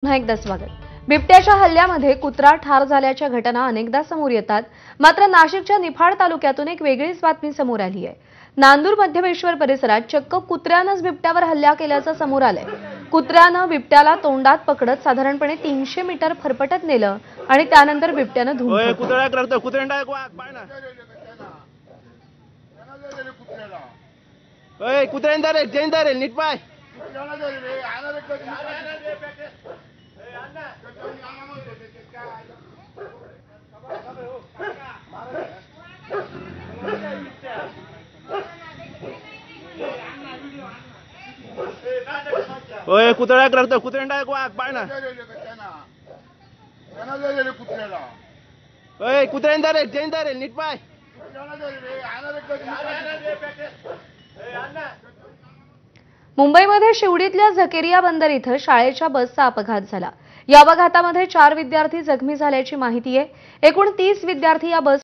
पुन्हा एकदा स्वागत। बिबट्याच्या हल्ल्यामध्ये कुत्रा ठार झाल्याच्या घटना अनेकदा समोर येतात। मात्र नाशिकच्या निफाड तालुक्यातून एक वेगळीच बातमी समोर आली आहे। नांदूर मध्यमेश्वर परिसरात चक्क कुत्र्यानंच बिबट्यावर हल्ला केल्याचं समोर आलंय। कुत्र्यानं बिबट्याला तोंडात पकडत साधारणपणे 300 मीटर फरफटत नेलं आणि त्यानंतर बिबट्यानं धूम ओए कुत्रा करतो कुत्र्यांना वाघ पाय ना ओए कुत्र्यांदा रे जैनदा रे नीट पाय। मुंबईमध्ये शिवडीतल्या झकेरिया बंदर इथं शाळेच्या बसचा अपघात झाला। या अपघातामध्ये 4 विद्यार्थी जखमी झाल्याची माहिती आहे। एकूण 30 विद्यार्थी या बस